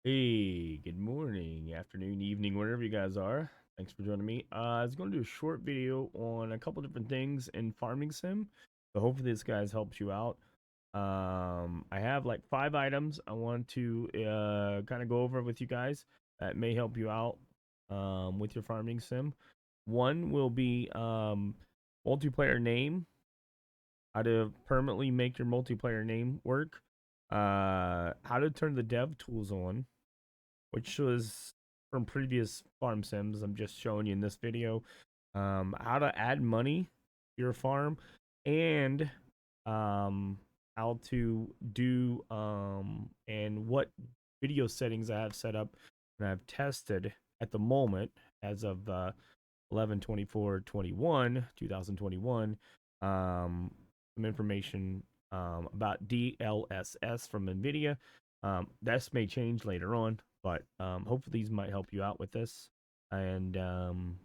Hey, good morning, afternoon, evening, wherever you guys are. Thanks for joining me. I was going to do a short video on a couple different things in Farming Sim. So hopefully this guys helps you out. I have like 5 items I want to kind of go over with you guys that may help you out with your Farming Sim. One will be multiplayer name, how to permanently make your multiplayer name work, how to turn the dev tools on, which was from previous farm sims. I'm just showing you in this video how to add money to your farm and um, how to do and what video settings I have set up and I've tested at the moment as of 11/24/21 2021. Some information about DLSS from NVIDIA. This may change later on, but hopefully these might help you out with this. And um,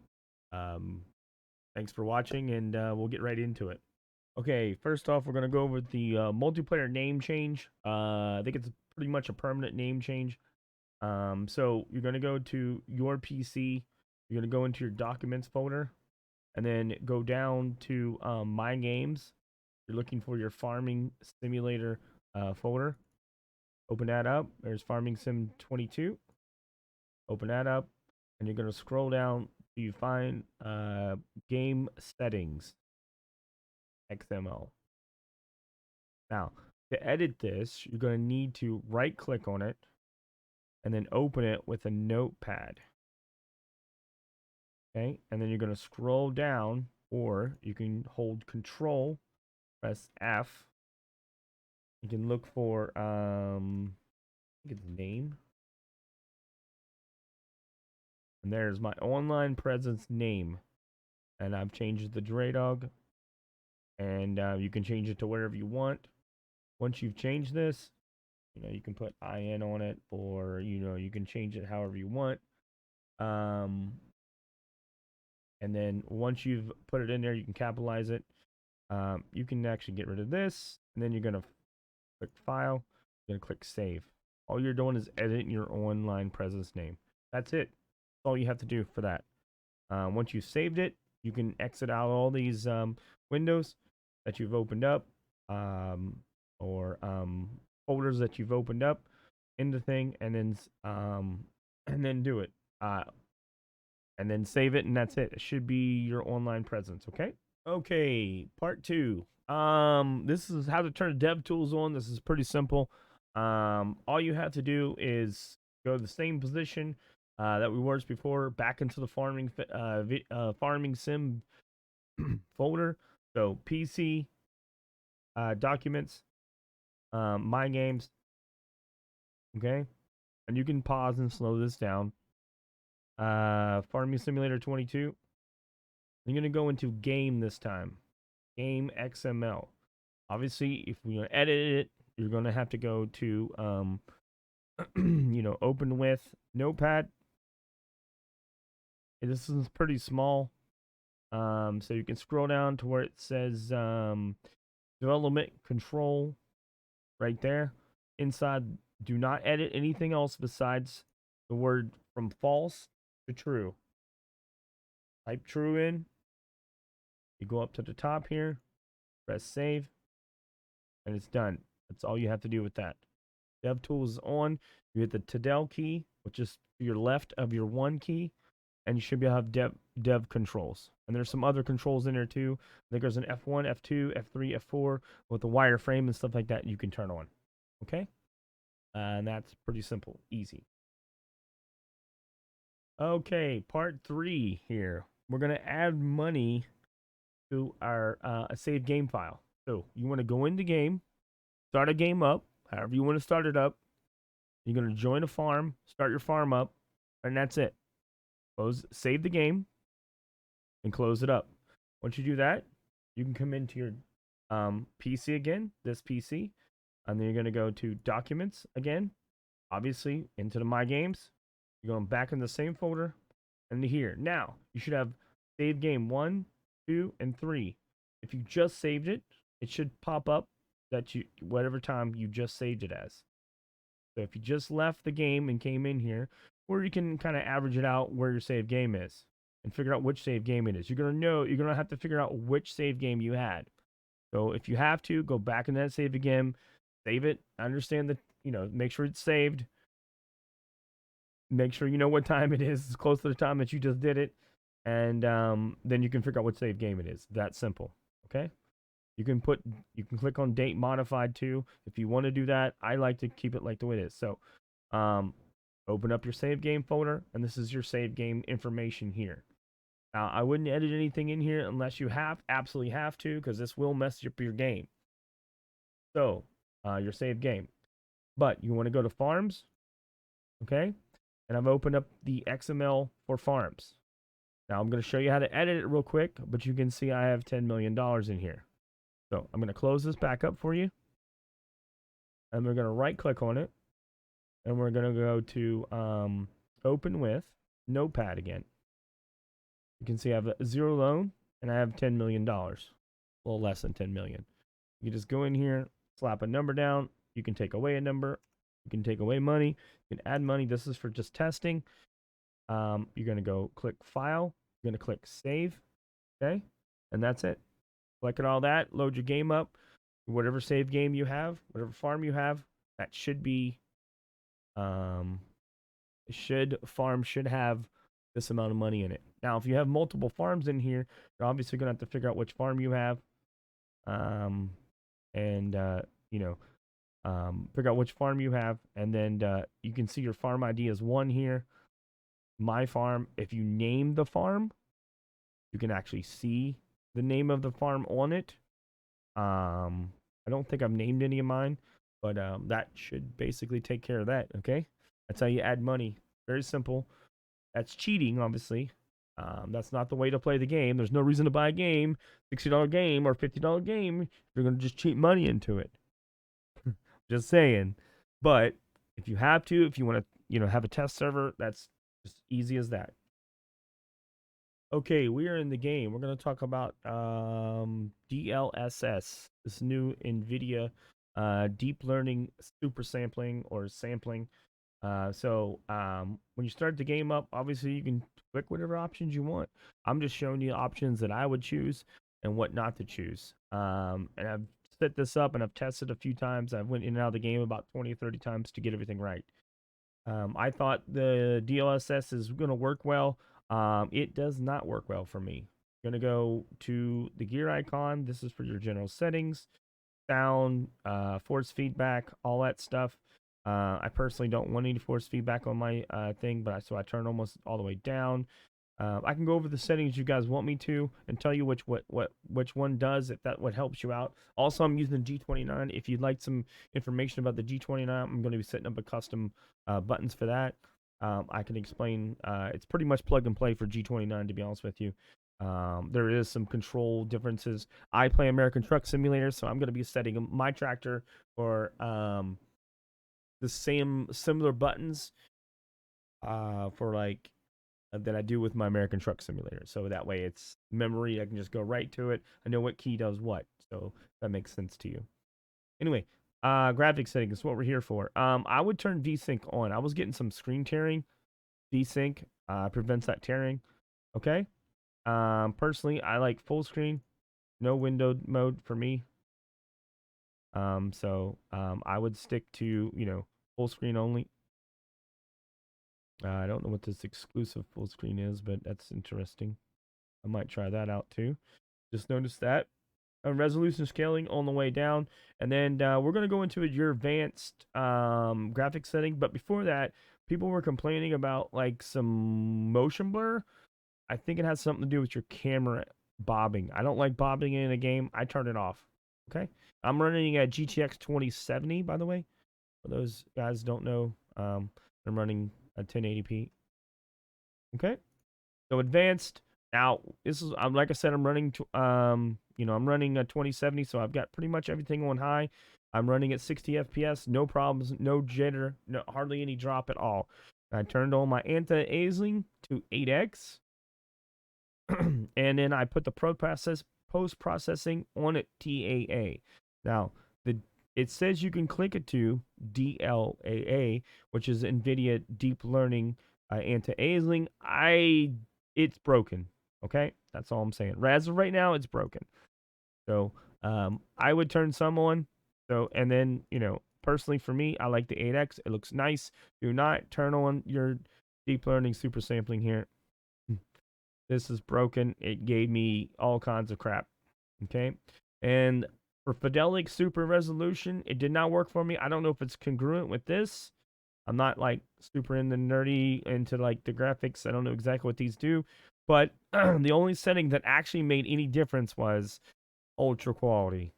thanks for watching, and we'll get right into it. Okay, first off, we're gonna go over the multiplayer name change. I think it's pretty much a permanent name change. So you're gonna go to your PC. You're gonna go into your documents folder, and then go down to My Games. You're looking for your Farming Simulator folder. Open that up. There's Farming Sim 22. Open that up, and you're gonna scroll down till you find Game Settings XML. Now, to edit this, you're gonna need to right click on it and then open it with a notepad. Okay, and then you're gonna scroll down, or you can hold Control, press F. You can look for I think it's name, and there's my online presence name, and I've changed the Dre Dog, and you can change it to wherever you want. Once you've changed this, you can put IN on it, or you can change it however you want. Um, and then once you've put it in there, you can capitalize it. You can actually get rid of this, and then you're gonna click File. You're gonna click Save. All you're doing is editing your online presence name. That's it. That's all you have to do for that. Once you've saved it, you can exit out all these windows that you've opened up, um, or folders that you've opened up in the thing, and then do it. And then save it, and that's it. It should be your online presence. Okay. Okay. Part two. This is how to turn dev tools on. This is pretty simple. All you have to do is go to the same position that we were before, back into the farming sim folder. So PC, documents, my games. Okay, and you can pause and slow this down. Farming Simulator 22. I'm gonna go into game this time. Game XML. Obviously, if we edit it, you're gonna have to go to open with Notepad. This is pretty small. So you can scroll down to where it says development control right there. Inside, do not edit anything else besides the word from false to true. Type true in. You go up to the top here, press save, and it's done. That's all you have to do with that. DevTools is on. You hit the Tadel key, which is to your left of your one key, and you should be able to have dev controls. And there's some other controls in there too. I think there's an F1, F2, F3, F4 with the wireframe and stuff like that you can turn on. Okay? And that's pretty simple, easy. Okay, part 3 here. We're going to add money to our saved game file. So you want to go into game, start a game up, however you want to start it up. You're going to join a farm, start your farm up, and that's it. Save the game, and close it up. Once you do that, you can come into your PC again, this PC, and then you're going to go to Documents again, obviously into the My Games. You're going back in the same folder, and here. Now, you should have save game 1, 2, and 3. If you just saved it, it should pop up that whatever time you just saved it as. So if you just left the game and came in here, or you can kind of average it out where your save game is and figure out which save game it is. You're gonna have to figure out which save game you had. So if you have to, go back in that save again, save it. Understand that, make sure it's saved. Make sure you know what time it is. It's close to the time that you just did it. And then you can figure out what save game it is. That simple. Okay? You can click on date modified too if you want to do that. I like to keep it like the way it is. So open up your save game folder, and this is your save game information here. Now, I wouldn't edit anything in here unless you absolutely have to, because this will mess up your game. So, your save game. But you want to go to farms, okay? And I've opened up the XML for farms. Now, I'm going to show you how to edit it real quick, but you can see I have $10 million in here. So, I'm going to close this back up for you. And we're going to right-click on it. And we're going to go to Open With, Notepad again. You can see I have a zero loan, and I have $10 million. A little less than $10 million. You just go in here, slap a number down. You can take away a number. You can take away money. You can add money. This is for just testing. You're going to go click File. You're going to click Save. Okay? And that's it. Click on all that. Load your game up. Whatever save game you have, whatever farm you have, that should be, farm should have this amount of money in it. Now, if you have multiple farms in here, you're obviously going to have to figure out which farm you have. Figure out which farm you have, and then you can see your farm ID is 1 here. My farm, if you name the farm, you can actually see the name of the farm on it. I don't think I've named any of mine, but that should basically take care of that, okay? That's how you add money. Very simple. That's cheating, obviously. That's not the way to play the game. There's no reason to buy a game, $60 game or $50 game, if you're going to just cheat money into it. Just saying. But if you have to, if you want to, have a test server, that's just easy as that. Okay, we are in the game. We're going to talk about DLSS, this new NVIDIA deep learning super sampling or sampling. When you start the game up, obviously you can click whatever options you want. I'm just showing you options that I would choose and what not to choose. And I've set this up and I've tested a few times. I've went in and out of the game about 20 or 30 times to get everything right. I thought the DLSS is going to work well. It does not work well for me. I'm going to go to the gear icon. This is for your general settings, sound, force feedback, all that stuff. I personally don't want any force feedback on my thing, so I turn almost all the way down. I can go over the settings you guys want me to and tell you which one does, if that what helps you out. Also, I'm using the G29. If you'd like some information about the G29, I'm going to be setting up a custom buttons for that. I can explain. It's pretty much plug and play for G29, to be honest with you. There is some control differences. I play American Truck Simulator, so I'm going to be setting my tractor for the similar buttons for like that I do with my American Truck Simulator. So that way it's memory. I can just go right to it. I know what key does what. So that makes sense to you. Anyway, graphic settings is what we're here for. I would turn VSync on. I was getting some screen tearing. VSync prevents that tearing. Okay. Personally, I like full screen, no window mode for me. I would stick to, full screen only. I don't know what this exclusive full screen is, but that's interesting. I might try that out too. Just noticed that. Resolution scaling on the way down. And then we're going to go into your advanced graphic setting. But before that, people were complaining about like some motion blur. I think it has something to do with your camera bobbing. I don't like bobbing in a game. I turn it off. Okay. I'm running a GTX 2070, by the way. For those guys don't know, I'm running a 1080p. Okay. So advanced. Now, this is like I said, I'm running I'm running a 2070, so I've got pretty much everything on high. I'm running at 60 FPS, no problems, no jitter, no hardly any drop at all. I turned on my anti-aliasing to 8x, and then I put the post processing on at TAA. Now, it says you can click it to DLAA, which is NVIDIA Deep Learning Anti-Aliasing. It's broken. Okay, that's all I'm saying. As of right now, it's broken. So I would turn some on. So and then personally for me, I like the 8x. It looks nice. Do not turn on your deep learning super sampling here. This is broken. It gave me all kinds of crap. Okay, and for Fidelic super resolution, it did not work for me. I don't know if it's congruent with this. I'm not like super nerdy into like the graphics. I don't know exactly what these do, but the only setting that actually made any difference was ultra quality.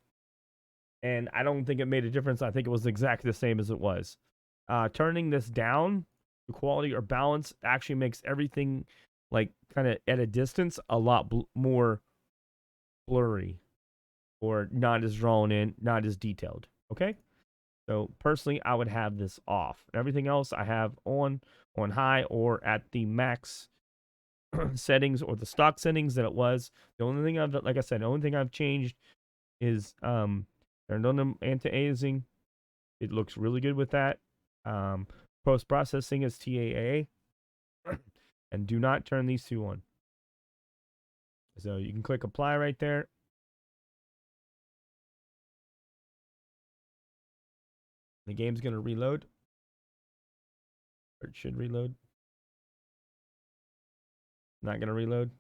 And I don't think it made a difference. I think it was exactly the same as it was. Turning this down to quality or balance actually makes everything like kind of at a distance a lot more blurry or not as drawn in, not as detailed. Okay? So personally, I would have this off. Everything else I have on high or at the max settings or the stock settings that it was. The only thing I've, like I said, the only thing I've changed is turned on the anti-aliasing. It looks really good with that. Post processing is TAA, and do not turn these two on. So you can click apply right there. The game's gonna reload, or it should reload. Not gonna reload.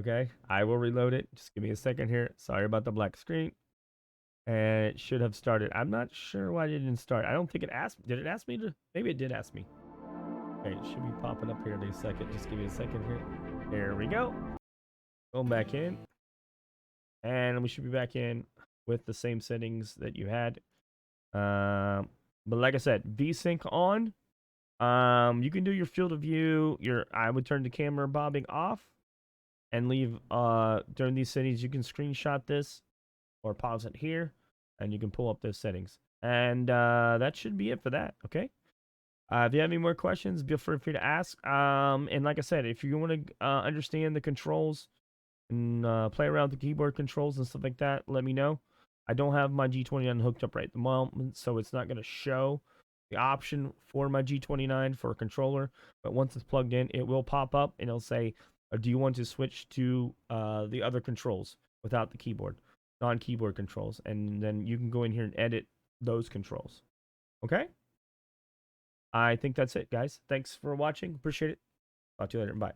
Okay, I will reload it. Just give me a second here. Sorry about the black screen. And it should have started. I'm not sure why it didn't start. I don't think it asked. Did it ask me to? Maybe it did ask me. Okay, it should be popping up here in a second. Just give me a second here. There we go. Going back in. And we should be back in with the same settings that you had. But like I said, VSync on. You can do your field of view. I would turn the camera bobbing off and leave during these settings. You can screenshot this or pause it here, and you can pull up those settings. And that should be it for that. Okay. If you have any more questions, feel free to ask. And like I said, if you want to understand the controls and play around with the keyboard controls and stuff like that, let me know. I don't have my G29 hooked up right at the moment, so it's not going to show the option for my G29 for a controller. But once it's plugged in, it will pop up and it'll say, do you want to switch to the other controls without the keyboard, non-keyboard controls? And then you can go in here and edit those controls. Okay? I think that's it, guys. Thanks for watching. Appreciate it. Talk to you later. Bye.